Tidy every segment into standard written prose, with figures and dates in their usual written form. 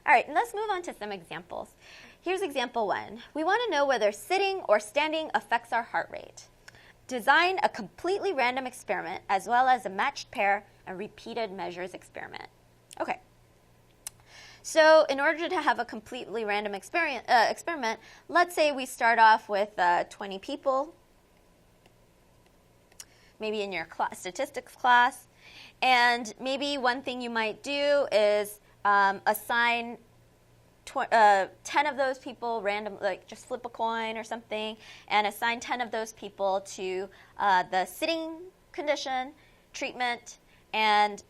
All right, and let's move on to some examples. Here's example 1. We want to know whether sitting or standing affects our heart rate. Design a completely random experiment as well as a matched pair and repeated measures experiment. Okay. So in order to have a completely random experiment, let's say we start off with 20 people, maybe in your statistics class, and maybe one thing you might do is assign 10 of those people random, like just flip a coin or something, and assign 10 of those people to the sitting condition, treatment, and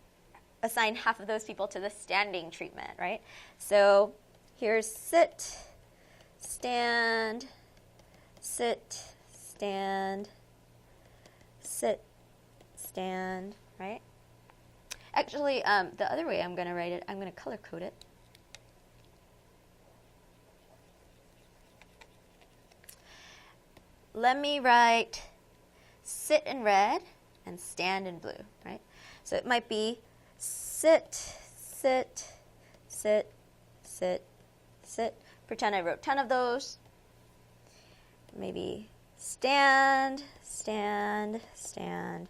assign half of those people to the standing treatment, right? So here's sit, stand, sit, stand, sit, stand, right? Actually, the other way I'm going to write it, I'm going to color code it. Let me write sit in red and stand in blue, right? So it might be sit, sit, sit, sit, sit. Pretend I wrote 10 of those. Maybe stand, stand, stand,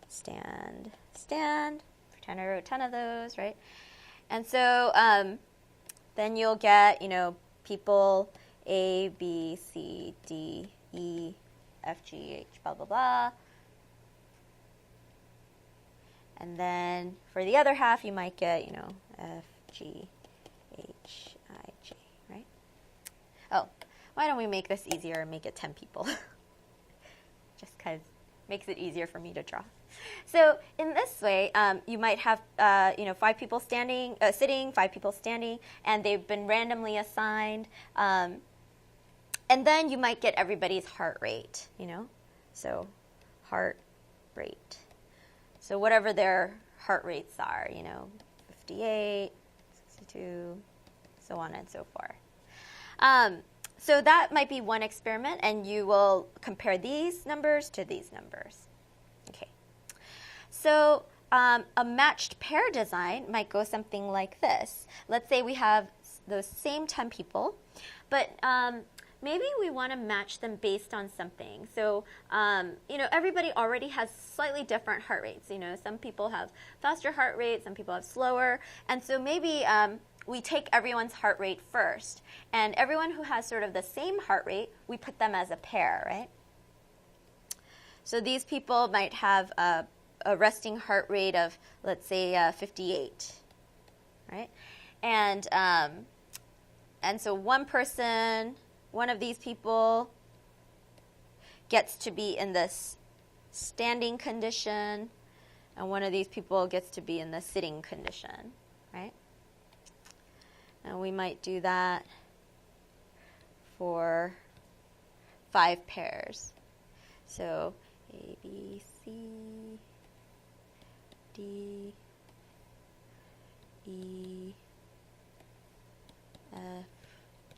stand, stand. Pretend I wrote 10 of those, right? And so then you'll get, people A, B, C, D, E, F, G, H, blah, blah, blah. And then for the other half, you might get, F, G, H, I, J, right? Oh, why don't we make this easier and make it 10 people? Just because it makes it easier for me to draw. So in this way, you might have, 5 people sitting, 5 people standing, and they've been randomly assigned. And then you might get everybody's heart rate, So heart rate. So whatever their heart rates are, 58, 62, so on and so forth. So that might be one experiment, and you will compare these numbers to these numbers. Okay. So a matched pair design might go something like this. Let's say we have those same 10 people, but maybe we want to match them based on something. So, everybody already has slightly different heart rates. Some people have faster heart rate, some people have slower. And so maybe we take everyone's heart rate first. And everyone who has sort of the same heart rate, we put them as a pair, right? So these people might have a resting heart rate of, let's say, 58, right? And so one of these people gets to be in this standing condition, and one of these people gets to be in the sitting condition, right? And we might do that for 5 pairs. So A, B, C, D, E, F,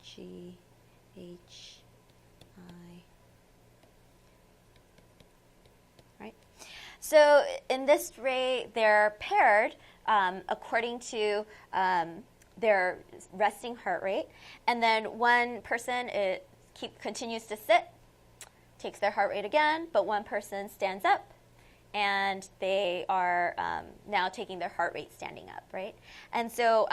G, H, I. Right? So in this way, they're paired according to their resting heart rate. And then one person continues to sit, takes their heart rate again, but one person stands up, and they are now taking their heart rate standing up, right? And so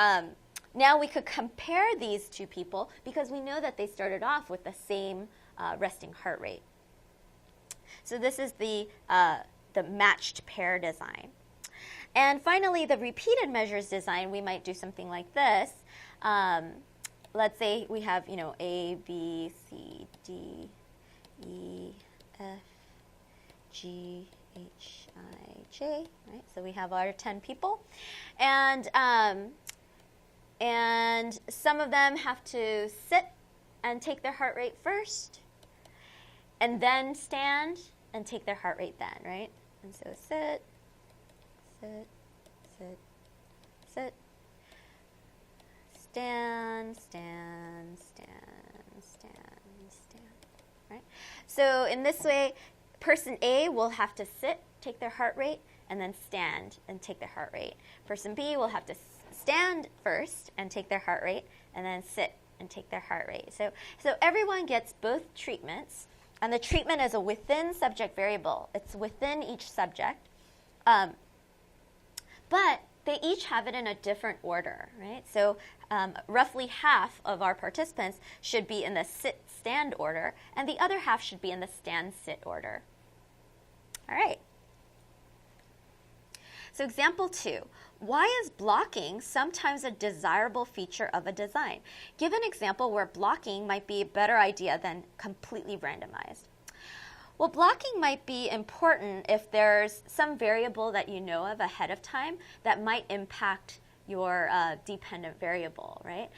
now we could compare these two people because we know that they started off with the same resting heart rate. So this is the matched pair design. And finally, the repeated measures design, we might do something like this. Let's say we have, A, B, C, D, E, F, G, H, I, J, right? So we have our 10 people. And some of them have to sit and take their heart rate first, and then stand and take their heart rate then, right? And so sit, sit, sit, sit, stand, stand, stand, stand, stand, right? So in this way, person A will have to sit, take their heart rate, and then stand and take their heart rate. Person B will have to stand first and take their heart rate, and then sit and take their heart rate. So everyone gets both treatments, and the treatment is a within subject variable. It's within each subject. But they each have it in a different order, right? So roughly half of our participants should be in the sit-stand order, and the other half should be in the stand-sit order. All right. So example 2, why is blocking sometimes a desirable feature of a design? Give an example where blocking might be a better idea than completely randomized. Well, blocking might be important if there's some variable that you know of ahead of time that might impact your dependent variable, right?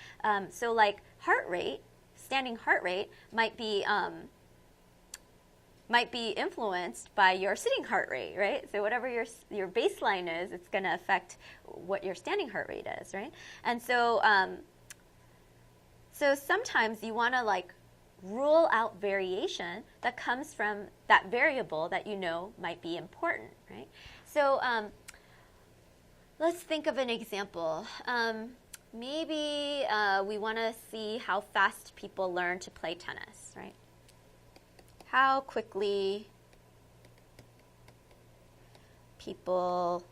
So like heart rate, standing heart rate might be influenced by your sitting heart rate, right? So whatever your baseline is, it's going to affect what your standing heart rate is, right? And so so sometimes you want to like rule out variation that comes from that variable that you know might be important, right? So let's think of an example. Maybe we want to see how fast people learn to play tennis, right? How quickly people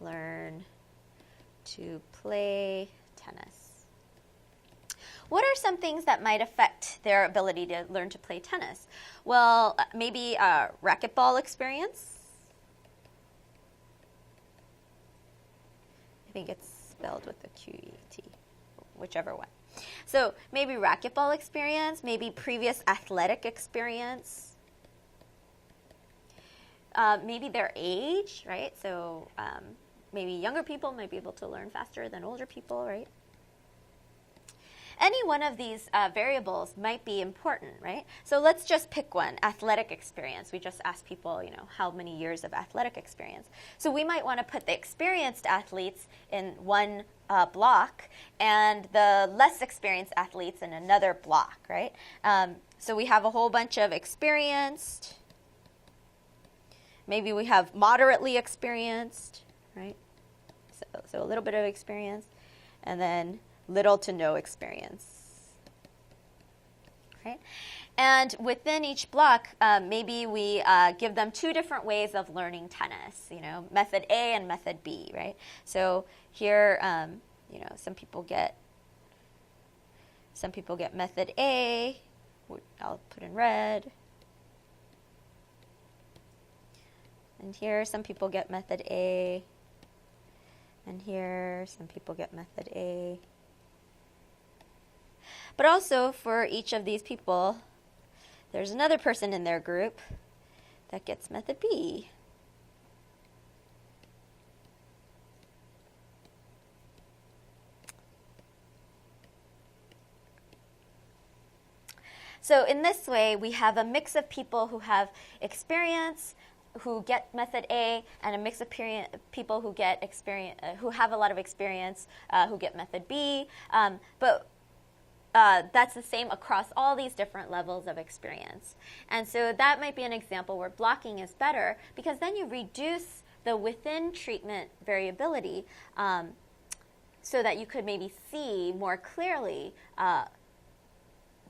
learn to play tennis. What are some things that might affect their ability to learn to play tennis? Well, maybe racquetball experience. I think it's spelled with a Q-E-T, whichever one. So maybe racquetball experience, maybe previous athletic experience, maybe their age, right? So maybe younger people might be able to learn faster than older people, right? Any one of these variables might be important, right? So let's just pick one, athletic experience. We just asked people, you know, how many years of athletic experience. So we might want to put the experienced athletes in one block and the less experienced athletes in another block, right? So we have a whole bunch of experienced. Maybe we have moderately experienced, right? So a little bit of experience, and then little to no experience, right? And within each block, maybe we give them two different ways of learning tennis, you know, method A and method B, right? So here, you know, some people get method A, I'll put in red. And here, some people get method A. And here, some people get method A. But also, for each of these people, there's another person in their group that gets method B. So in this way, we have a mix of people who have experience, who get method A, and a mix of people who get experience, who have a lot of experience, who get method B. But that's the same across all these different levels of experience. And so that might be an example where blocking is better, because then you reduce the within treatment variability so that you could maybe see more clearly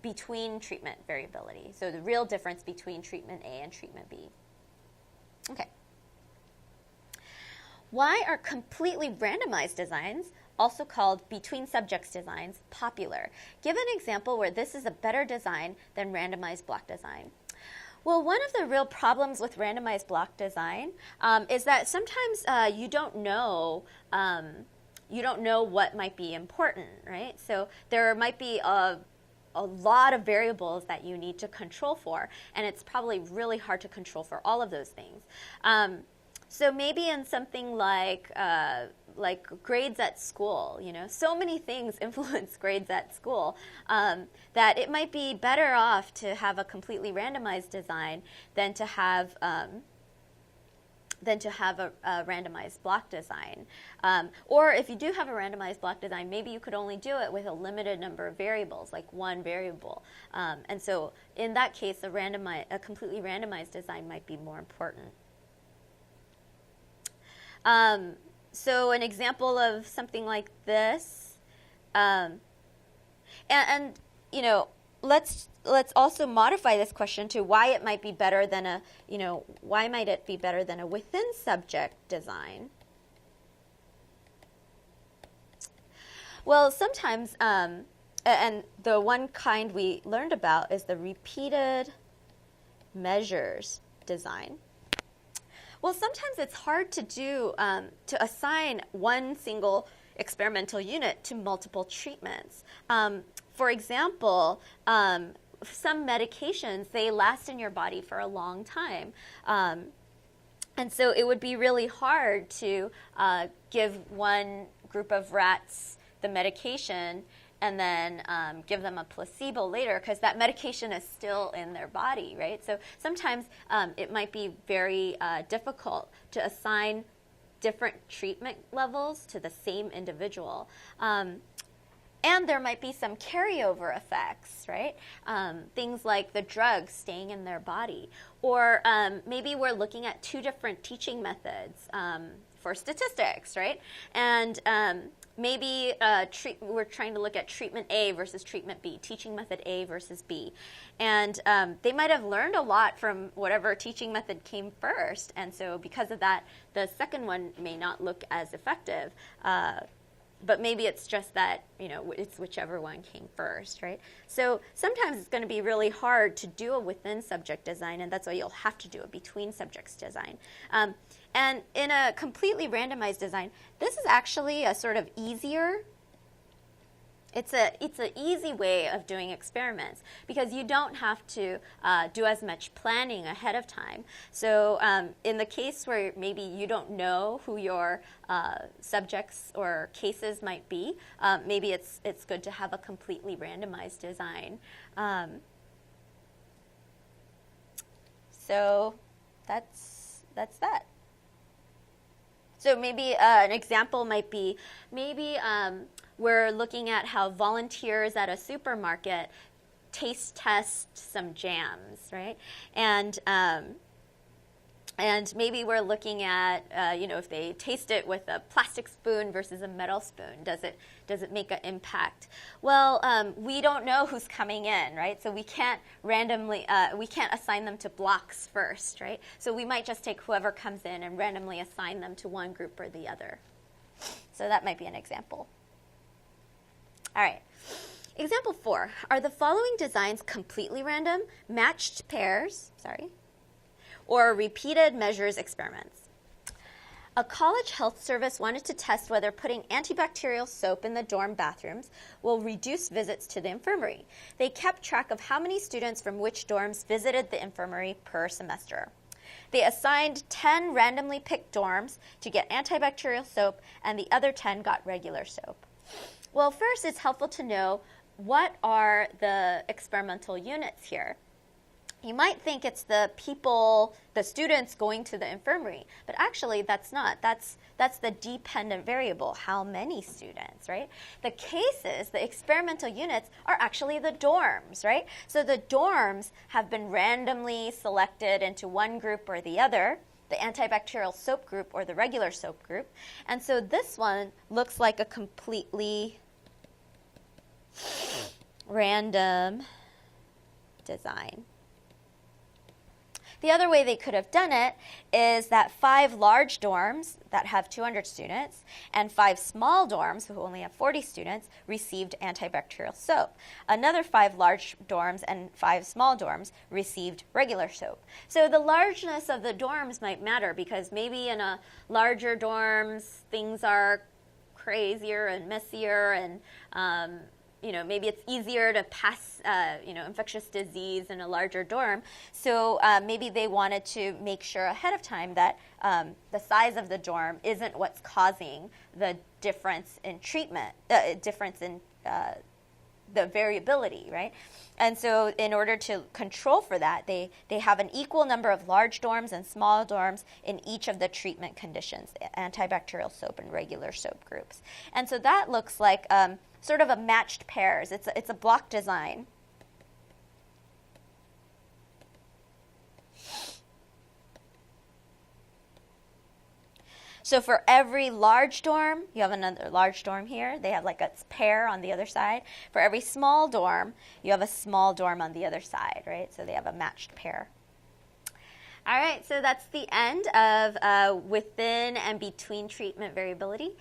between treatment variability. So the real difference between treatment A and treatment B. Okay. Why are completely randomized designs, also called between subjects designs, popular? Give an example where this is a better design than randomized block design. Well, one of the real problems with randomized block design is that sometimes you don't know what might be important, right? So there might be a lot of variables that you need to control for, and it's probably really hard to control for all of those things. So maybe in something like grades at school, you know, so many things influence grades at school that it might be better off to have a completely randomized design than to have a randomized block design. Or if you do have a randomized block design, maybe you could only do it with a limited number of variables, like one variable. And so in that case, a completely randomized design might be more important. So an example of something like this, and you know, let's also modify this question to why it might be better than a, you know, why might it be better than a within subject design? Well, sometimes, and the one kind we learned about is the repeated measures design. Well, sometimes it's hard to do, to assign one single experimental unit to multiple treatments. For example, some medications, they last in your body for a long time. And so it would be really hard to give one group of rats the medication and then give them a placebo later, because that medication is still in their body, right? So sometimes it might be very difficult to assign different treatment levels to the same individual. And there might be some carryover effects, right? Things like the drugs staying in their body. Or maybe we're looking at two different teaching methods for statistics, right? And maybe we're trying to look at treatment A versus treatment B, teaching method A versus B. And they might have learned a lot from whatever teaching method came first. And so because of that, the second one may not look as effective. But maybe it's just that, you know, it's whichever one came first, right? So sometimes it's going to be really hard to do a within subject design, and that's why you'll have to do a between subjects design. And in a completely randomized design, this is actually a sort of easier. It's an easy way of doing experiments because you don't have to do as much planning ahead of time. So in the case where maybe you don't know who your subjects or cases might be, maybe it's good to have a completely randomized design. So that's that. So maybe an example might be maybe we're looking at how volunteers at a supermarket taste test some jams, right? And maybe we're looking at, you know, if they taste it with a plastic spoon versus a metal spoon, does it make an impact? Well, we don't know who's coming in, right? So we can't randomly, we can't assign them to blocks first, right? So we might just take whoever comes in and randomly assign them to one group or the other. So that might be an example. All right. Example 4. Are the following designs completely random, matched pairs, or repeated measures experiments? A college health service wanted to test whether putting antibacterial soap in the dorm bathrooms will reduce visits to the infirmary. They kept track of how many students from which dorms visited the infirmary per semester. They assigned 10 randomly picked dorms to get antibacterial soap, and the other 10 got regular soap. Well, first, it's helpful to know what are the experimental units here. You might think it's the people, the students going to the infirmary, but actually that's not. That's the dependent variable, how many students, right? The cases, the experimental units, are actually the dorms, right? So the dorms have been randomly selected into one group or the other, the antibacterial soap group or the regular soap group. And so this one looks like a completely random design. The other way they could have done it is that 5 large dorms that have 200 students and 5 small dorms who only have 40 students received antibacterial soap. Another 5 large dorms and 5 small dorms received regular soap. So the largeness of the dorms might matter because maybe in a larger dorms things are crazier and messier and you know, maybe it's easier to pass, you know, infectious disease in a larger dorm. So maybe they wanted to make sure ahead of time that the size of the dorm isn't what's causing the difference in treatment, difference in the variability, right? And so in order to control for that, they have an equal number of large dorms and small dorms in each of the treatment conditions, antibacterial soap and regular soap groups. And so that looks like sort of a matched pairs. It's a block design. So for every large dorm, you have another large dorm here. They have like a pair on the other side. For every small dorm, you have a small dorm on the other side, right? So they have a matched pair. All right, so that's the end of within and between treatment variability.